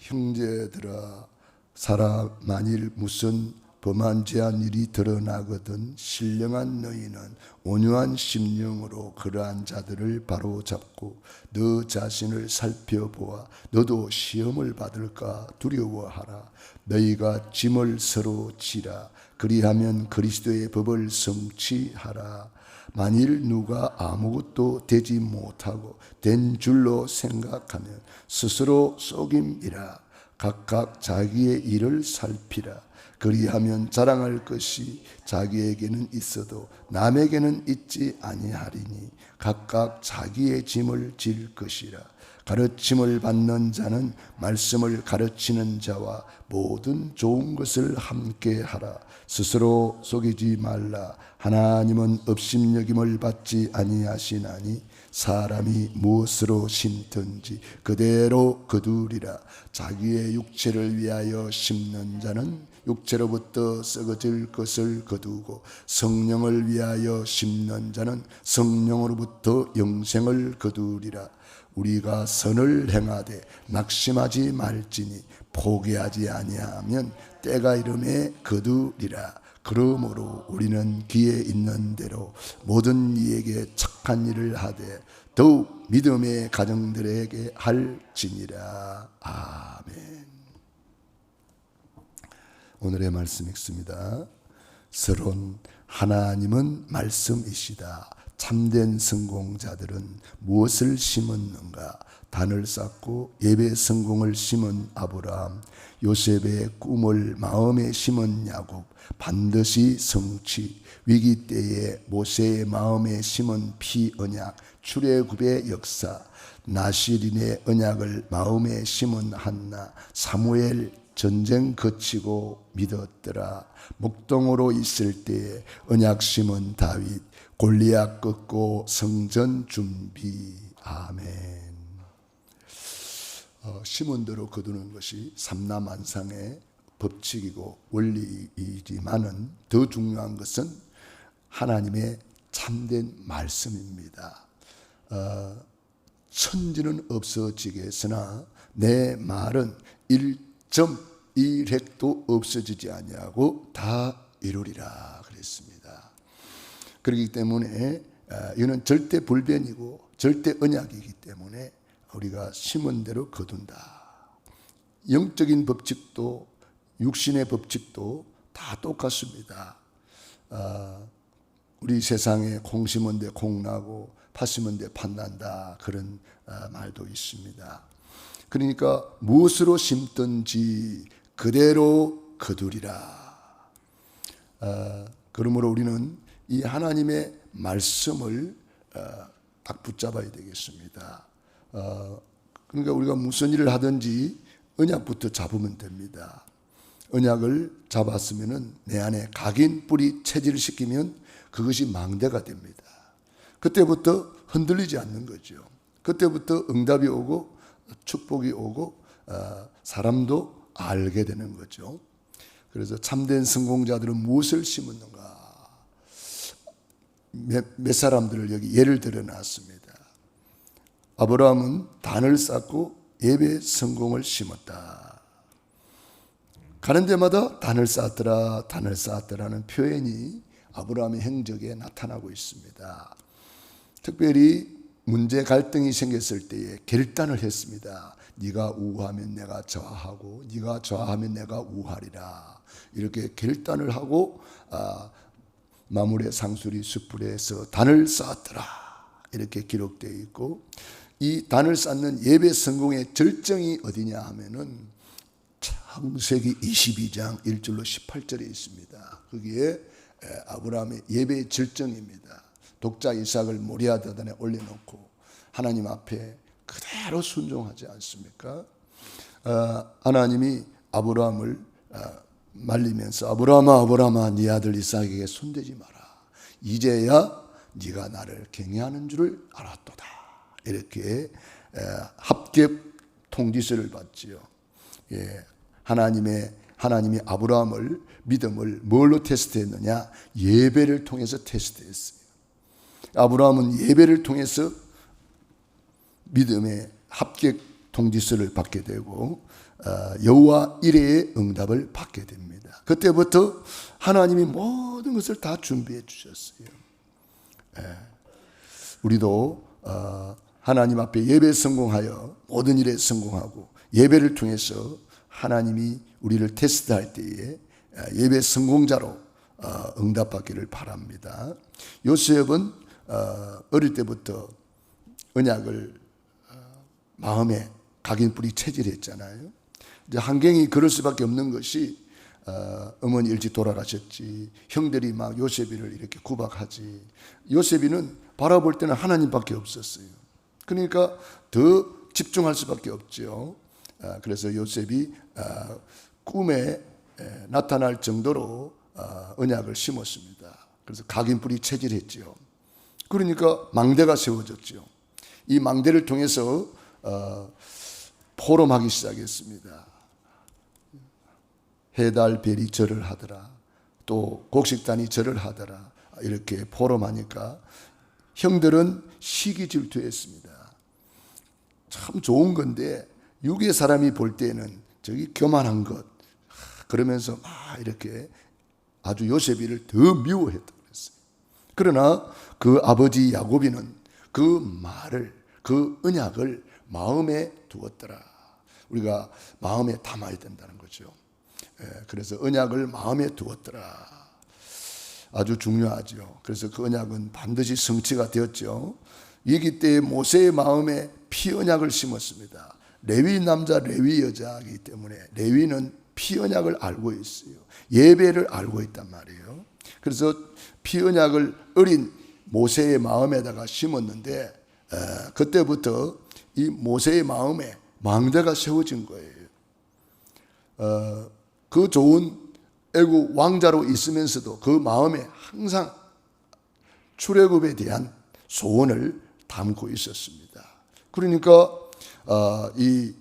형제들아, 사람 만일 무슨 범한 죄한 일이 드러나거든 신령한 너희는 온유한 심령으로 그러한 자들을 바로잡고 너 자신을 살펴보아 너도 시험을 받을까 두려워하라. 너희가 짐을 서로 지라. 그리하면 그리스도의 법을 성취하라. 만일 누가 아무것도 되지 못하고 된 줄로 생각하면 스스로 속임이라. 각각 자기의 일을 살피라. 그리하면 자랑할 것이 자기에게는 있어도 남에게는 있지 아니하리니 각각 자기의 짐을 질 것이라. 가르침을 받는 자는 말씀을 가르치는 자와 모든 좋은 것을 함께 하라. 스스로 속이지 말라. 하나님은 업심여김을 받지 아니하시나니 사람이 무엇으로 심든지 그대로 거두리라. 자기의 육체를 위하여 심는 자는 육체로부터 썩어질 것을 거두고 성령을 위하여 심는 자는 성령으로부터 영생을 거두리라. 우리가 선을 행하되 낙심하지 말지니 포기하지 아니하면 때가 이름에 거두리라. 그러므로 우리는 기회 있는 대로 모든 이에게 착한 일을 하되 더욱 믿음의 가정들에게 할지니라. 아멘. 오늘의 말씀 읽습니다. 서론 하나님은 말씀이시다. 참된 성공자들은 무엇을 심었는가? 단을 쌓고 예배 성공을 심은 아브라함, 요셉의 꿈을 마음에 심은 야곱, 반드시 성취, 위기 때에 모세의 마음에 심은 피언약, 출애굽의 역사, 나시린의 언약을 마음에 심은 한나, 사무엘 전쟁 거치고 믿었더라. 목동으로 있을 때에 언약 심은 다윗, 골리앗 꺾고 성전 준비. 아멘. 심은 대로 거두는 것이 삼라만상의 법칙이고 원리이지만은 더 중요한 것은 하나님의 참된 말씀입니다. 천지는 없어지겠으나 내 말은 1.1획도 없어지지 아니하고 다 이루리라 그랬습니다. 그렇기 때문에 이거는 절대 불변이고 절대 언약이기 때문에 우리가 심은 대로 거둔다. 영적인 법칙도 육신의 법칙도 다 똑같습니다. 우리 세상에 콩 심은 데 콩 나고 팥 심은 데 팥 난다, 그런 말도 있습니다. 그러니까 무엇으로 심든지 그대로 거두리라. 그러므로 우리는 이 하나님의 말씀을 딱 붙잡아야 되겠습니다. 그러니까 우리가 무슨 일을 하든지 언약부터 잡으면 됩니다. 언약을 잡았으면 내 안에 각인 뿌리 체질시키면 그것이 망대가 됩니다. 그때부터 흔들리지 않는 거죠. 그때부터 응답이 오고 축복이 오고 사람도 알게 되는 거죠. 그래서 참된 성공자들은 무엇을 심었는가? 몇 사람들을 여기 예를 들어 놨습니다. 아브라함은 단을 쌓고 예배 성공을 심었다. 가는 데마다 단을 쌓았더라, 단을 쌓았더라는 표현이 아브라함의 행적에 나타나고 있습니다. 특별히 문제 갈등이 생겼을 때에 결단을 했습니다. 네가 우하면 내가 좌하고 네가 좌하면 내가 우하리라. 이렇게 결단을 하고 마물의 상수리 숯불에서 단을 쌓았더라, 이렇게 기록되어 있고, 이 단을 쌓는 예배 성공의 절정이 어디냐 하면은 창세기 22장 1절로 18절에 있습니다. 거기에 아브라함의 예배의 절정입니다. 독자 이삭을 모리아 더단에 올려놓고 하나님 앞에 그대로 순종하지 않습니까? 하나님이 아브라함을 말리면서 아브라함아 아브라함아 네 아들 이삭에게 손대지 마라. 이제야 네가 나를 경외하는 줄을 알았도다. 이렇게 합격 통지서를 받지요. 하나님이 아브라함을 믿음을 뭘로 테스트했느냐? 예배를 통해서 테스트했어요. 아브라함은 예배를 통해서 믿음의 합격 통지서를 받게 되고 여호와 이레의 응답을 받게 됩니다. 그때부터 하나님이 모든 것을 다 준비해 주셨어요. 우리도 하나님 앞에 예배 성공하여 모든 일에 성공하고 예배를 통해서 하나님이 우리를 테스트할 때에 예배 성공자로 응답받기를 바랍니다. 요셉은 어릴 때부터 언약을 마음에 각인뿌리 체질했잖아요. 이제 환경이 그럴 수밖에 없는 것이 어머니 일찍 돌아가셨지, 형들이 막 요셉이를 이렇게 구박하지. 요셉이는 바라볼 때는 하나님밖에 없었어요. 그러니까 더 집중할 수밖에 없죠. 그래서 요셉이 꿈에 나타날 정도로 언약을 심었습니다. 그래서 각인뿌리 체질했죠. 그러니까 망대가 세워졌죠. 이 망대를 통해서 포럼하기 시작했습니다. 해달 별이 절을 하더라. 또 곡식단이 절을 하더라. 이렇게 포럼하니까 형들은 시기질투했습니다. 참 좋은 건데 육의 사람이 볼 때는 저기 교만한 것 그러면서 막 이렇게 아주 요셉이를 더 미워했다고 했어요. 그러나 그 아버지 야곱이는 그 말을, 그 언약을 마음에 두었더라. 우리가 마음에 담아야 된다는 거죠. 그래서 언약을 마음에 두었더라. 아주 중요하죠. 그래서 그 언약은 반드시 성취가 되었죠. 위기 때 모세의 마음에 피 언약을 심었습니다. 레위 남자, 레위 여자이기 때문에 레위는 피 언약을 알고 있어요. 예배를 알고 있단 말이에요. 그래서 피 언약을 어린 모세의 마음에다가 심었는데 그때부터 이 모세의 마음에 망대가 세워진 거예요. 그 좋은 애국 왕자로 있으면서도 그 마음에 항상 출애굽에 대한 소원을 담고 있었습니다. 그러니까 이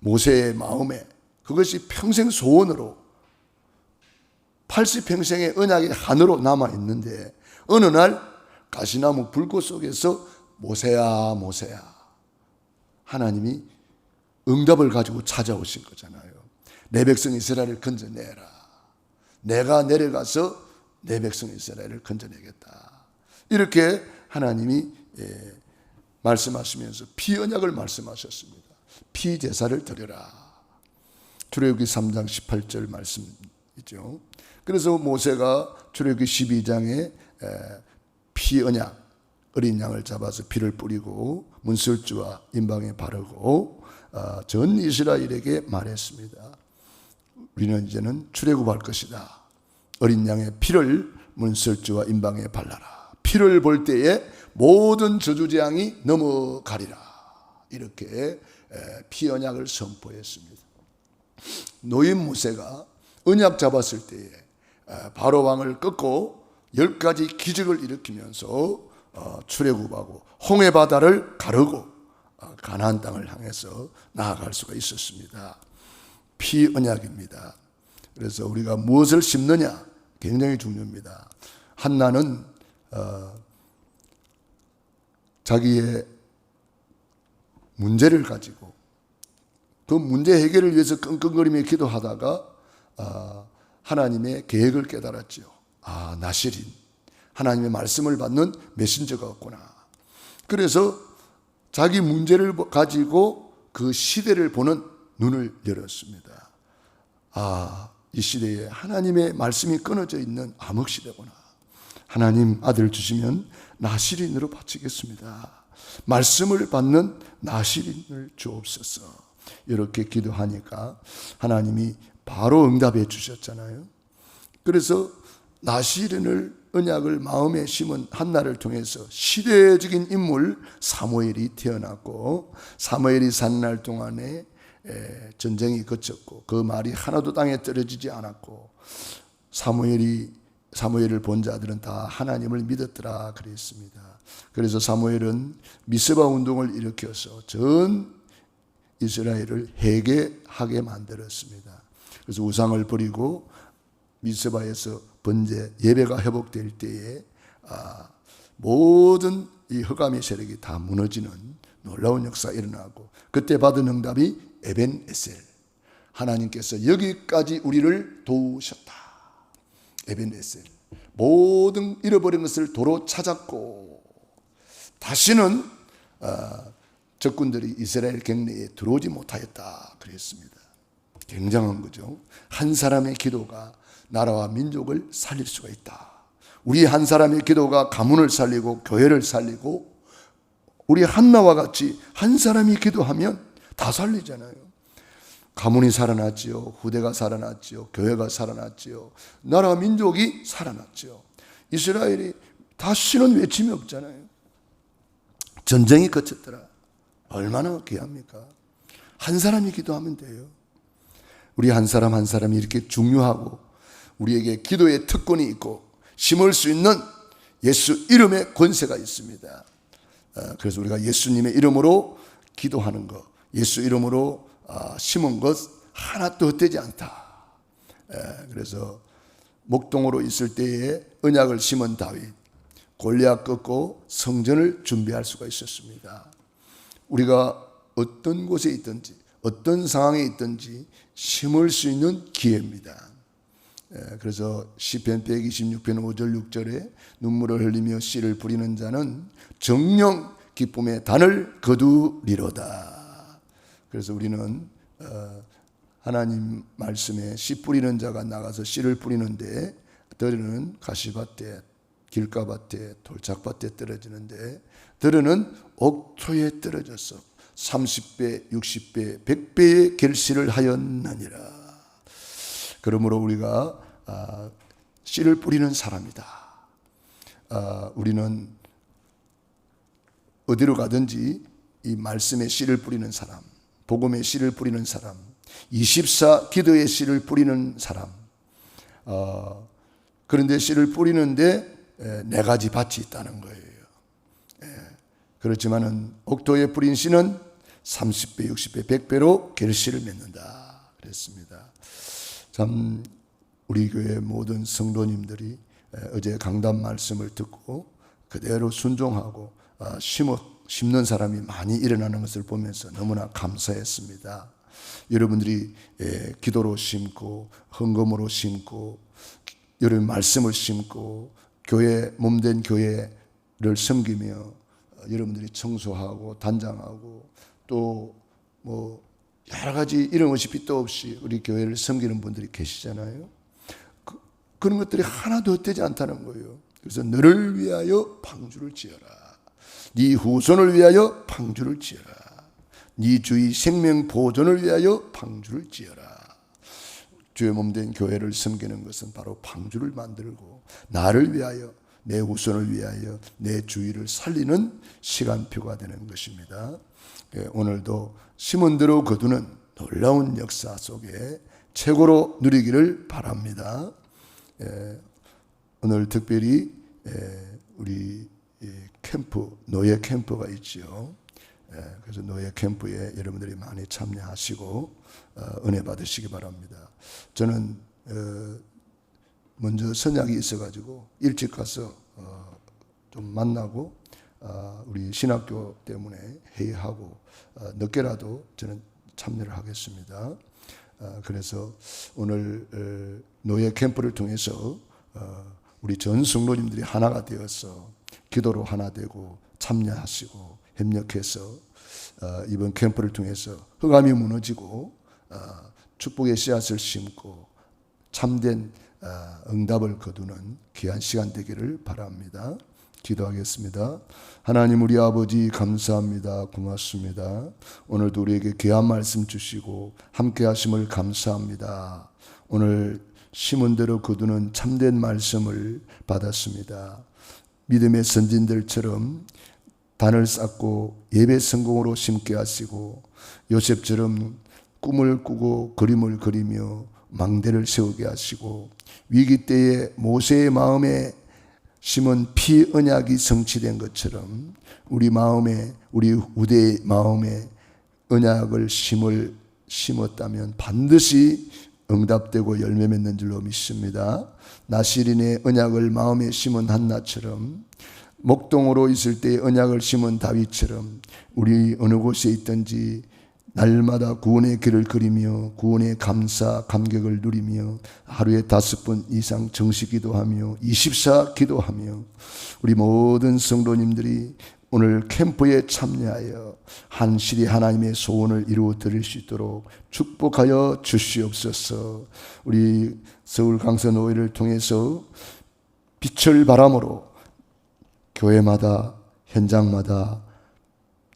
모세의 마음에 그것이 평생 소원으로 80평생의 언약의 한으로 남아있는데 어느 날 가시나무 불꽃 속에서 모세야 모세야 하나님이 응답을 가지고 찾아오신 거잖아요. 내 백성 이스라엘을 건져내라. 내가 내려가서 내 백성 이스라엘을 건져내겠다. 이렇게 하나님이 말씀하시면서 피 언약을 말씀하셨습니다. 피 제사를 드려라. 출애굽기 3장 18절 말씀이죠. 그래서 모세가 출애굽기 12장에 피 언약 어린 양을 잡아서 피를 뿌리고 문설주와 임방에 바르고 전 이스라엘에게 말했습니다. 우리는 이제는 출애굽할 것이다. 어린 양의 피를 문설주와 임방에 발라라. 피를 볼 때에 모든 저주재앙이 넘어가리라. 이렇게 피 언약을 선포했습니다. 노인 모세가 언약 잡았을 때에 바로 왕을 꺾고 10가지 기적을 일으키면서 출애굽하고 홍해 바다를 가르고 가나안 땅을 향해서 나아갈 수가 있었습니다. 피 언약입니다. 그래서 우리가 무엇을 심느냐 굉장히 중요합니다. 한나는 자기의 문제를 가지고 그 문제 해결을 위해서 끙끙거리며 기도하다가 하나님의 계획을 깨달았죠. 나실인 하나님의 말씀을 받는 메신저가 없구나. 그래서 자기 문제를 가지고 그 시대를 보는 눈을 열었습니다. 이 시대에 하나님의 말씀이 끊어져 있는 암흑 시대구나. 하나님 아들 주시면 나실인으로 바치겠습니다. 말씀을 받는 나실인을 주옵소서. 이렇게 기도하니까 하나님이 바로 응답해 주셨잖아요. 그래서 나실인을 언약을 마음에 심은 한나를 통해서 시대적인 인물 사무엘이 태어났고 사무엘이 사는 날 동안에 전쟁이 그쳤고 그 말이 하나도 땅에 떨어지지 않았고 사무엘을 본 자들은 다 하나님을 믿었더라 그랬습니다. 그래서 사무엘은 미스바 운동을 일으켜서 전 이스라엘을 회개하게 만들었습니다. 그래서 우상을 버리고 미스바에서 번제 예배가 회복될 때에 모든 이 흑암의 세력이 다 무너지는 놀라운 역사가 일어나고, 그때 받은 응답이 에벤에셀, 하나님께서 여기까지 우리를 도우셨다. 에벤에셀, 모든 잃어버린 것을 도로 찾았고 다시는 적군들이 이스라엘 경내에 들어오지 못하였다 그랬습니다. 굉장한 거죠. 한 사람의 기도가 나라와 민족을 살릴 수가 있다. 우리 한 사람의 기도가 가문을 살리고 교회를 살리고, 우리 한나와 같이 한 사람이 기도하면 다 살리잖아요. 가문이 살아났지요. 후대가 살아났지요. 교회가 살아났지요. 나라와 민족이 살아났지요. 이스라엘이 다시는 외침이 없잖아요. 전쟁이 그쳤더라. 얼마나 귀합니까? 한 사람이 기도하면 돼요. 우리 한 사람 한 사람이 이렇게 중요하고 우리에게 기도의 특권이 있고 심을 수 있는 예수 이름의 권세가 있습니다. 그래서 우리가 예수님의 이름으로 기도하는 것, 예수 이름으로 심은 것 하나도 헛되지 않다. 그래서 목동으로 있을 때에 언약을 심은 다윗, 골리앗 꺾고 성전을 준비할 수가 있었습니다. 우리가 어떤 곳에 있든지 어떤 상황에 있든지 심을 수 있는 기회입니다. 그래서 시편 126편 5절 6절에 눈물을 흘리며 씨를 뿌리는 자는 정령 기쁨의 단을 거두리로다. 그래서 우리는 하나님 말씀에 씨 뿌리는 자가 나가서 씨를 뿌리는데, 들은 가시밭에 길가밭에 돌짝밭에 떨어지는데 들은 옥토에 떨어져서 30배 60배 100배의 결실을 하였느니라. 그러므로 우리가 씨를 뿌리는 사람이다. 우리는 어디로 가든지 이 말씀에 씨를 뿌리는 사람, 복음에 씨를 뿌리는 사람, 24 기도에 씨를 뿌리는 사람. 그런데 씨를 뿌리는데 네 가지 밭이 있다는 거예요. 그렇지만은 옥토에 뿌린 씨는 30배, 60배, 100배로 결실을 맺는다 그랬습니다. 참 우리 교회 모든 성도님들이 어제 강단 말씀을 듣고 그대로 순종하고 심는 사람이 많이 일어나는 것을 보면서 너무나 감사했습니다. 여러분들이 기도로 심고 헌금으로 심고 여러분 말씀을 심고 교회 몸된 교회를 섬기며 여러분들이 청소하고 단장하고 또 뭐 여러 가지 이름 없이 빛도 없이 우리 교회를 섬기는 분들이 계시잖아요. 그런 것들이 하나도 헛되지 않다는 거예요. 그래서 너를 위하여 방주를 지어라. 네 후손을 위하여 방주를 지어라. 네 주의 생명 보존을 위하여 방주를 지어라. 주의 몸된 교회를 섬기는 것은 바로 방주를 만들고 나를 위하여, 내 후손을 위하여 내 주의를 살리는 시간표가 되는 것입니다. 오늘도 심은 대로 거두는 놀라운 역사 속에 최고로 누리기를 바랍니다. 오늘 특별히 우리 캠프, 노예 캠프가 있지요. 그래서 노예 캠프에 여러분들이 많이 참여하시고 은혜 받으시기 바랍니다. 저는 먼저 선약이 있어가지고 일찍 가서 좀 만나고 우리 신학교 때문에 회의하고 늦게라도 저는 참여를 하겠습니다. 그래서 오늘 노예 캠프를 통해서 우리 전 성도님들이 하나가 되어서 기도로 하나 되고 참여하시고 협력해서 이번 캠프를 통해서 흑암이 무너지고 축복의 씨앗을 심고 참된 응답을 거두는 귀한 시간 되기를 바랍니다. 기도하겠습니다. 하나님 우리 아버지 감사합니다. 고맙습니다. 오늘도 우리에게 귀한 말씀 주시고 함께 하심을 감사합니다. 오늘 심은 대로 거두는 참된 말씀을 받았습니다. 믿음의 선진들처럼 단을 쌓고 예배 성공으로 심게 하시고 요셉처럼 꿈을 꾸고 그림을 그리며 망대를 세우게 하시고 위기 때에 모세의 마음에 심은 피 언약이 성취된 것처럼 우리 마음에, 우리 후대의 마음에 언약을 심었다면 반드시 응답되고 열매 맺는 줄로 믿습니다. 나시린의 언약을 마음에 심은 한나처럼 목동으로 있을 때 언약을 심은 다윗처럼 우리 어느 곳에 있든지 날마다 구원의 길을 그리며 구원의 감사 감격을 누리며 하루에 5번 이상 정식 기도하며 24 기도하며 우리 모든 성도님들이 오늘 캠프에 참여하여 한실히 하나님의 소원을 이루어 드릴 수 있도록 축복하여 주시옵소서. 우리 서울 강선오일을 통해서 빛을 바람으로 교회마다 현장마다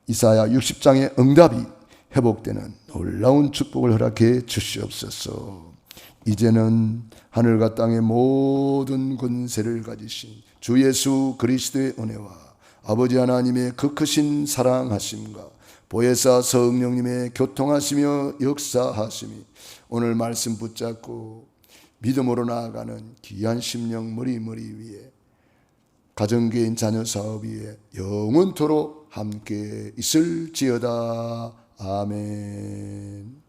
이사야 60장의 응답이 회복되는 놀라운 축복을 허락해 주시옵소서. 이제는 하늘과 땅의 모든 권세를 가지신 주 예수 그리스도의 은혜와 아버지 하나님의 그 크신 사랑하심과 보혜사 성령님의 교통하시며 역사하심이 오늘 말씀 붙잡고 믿음으로 나아가는 귀한 심령 머리 위에 가정개인 자녀 사업 위에 영원토록 함께 있을지어다. 아멘.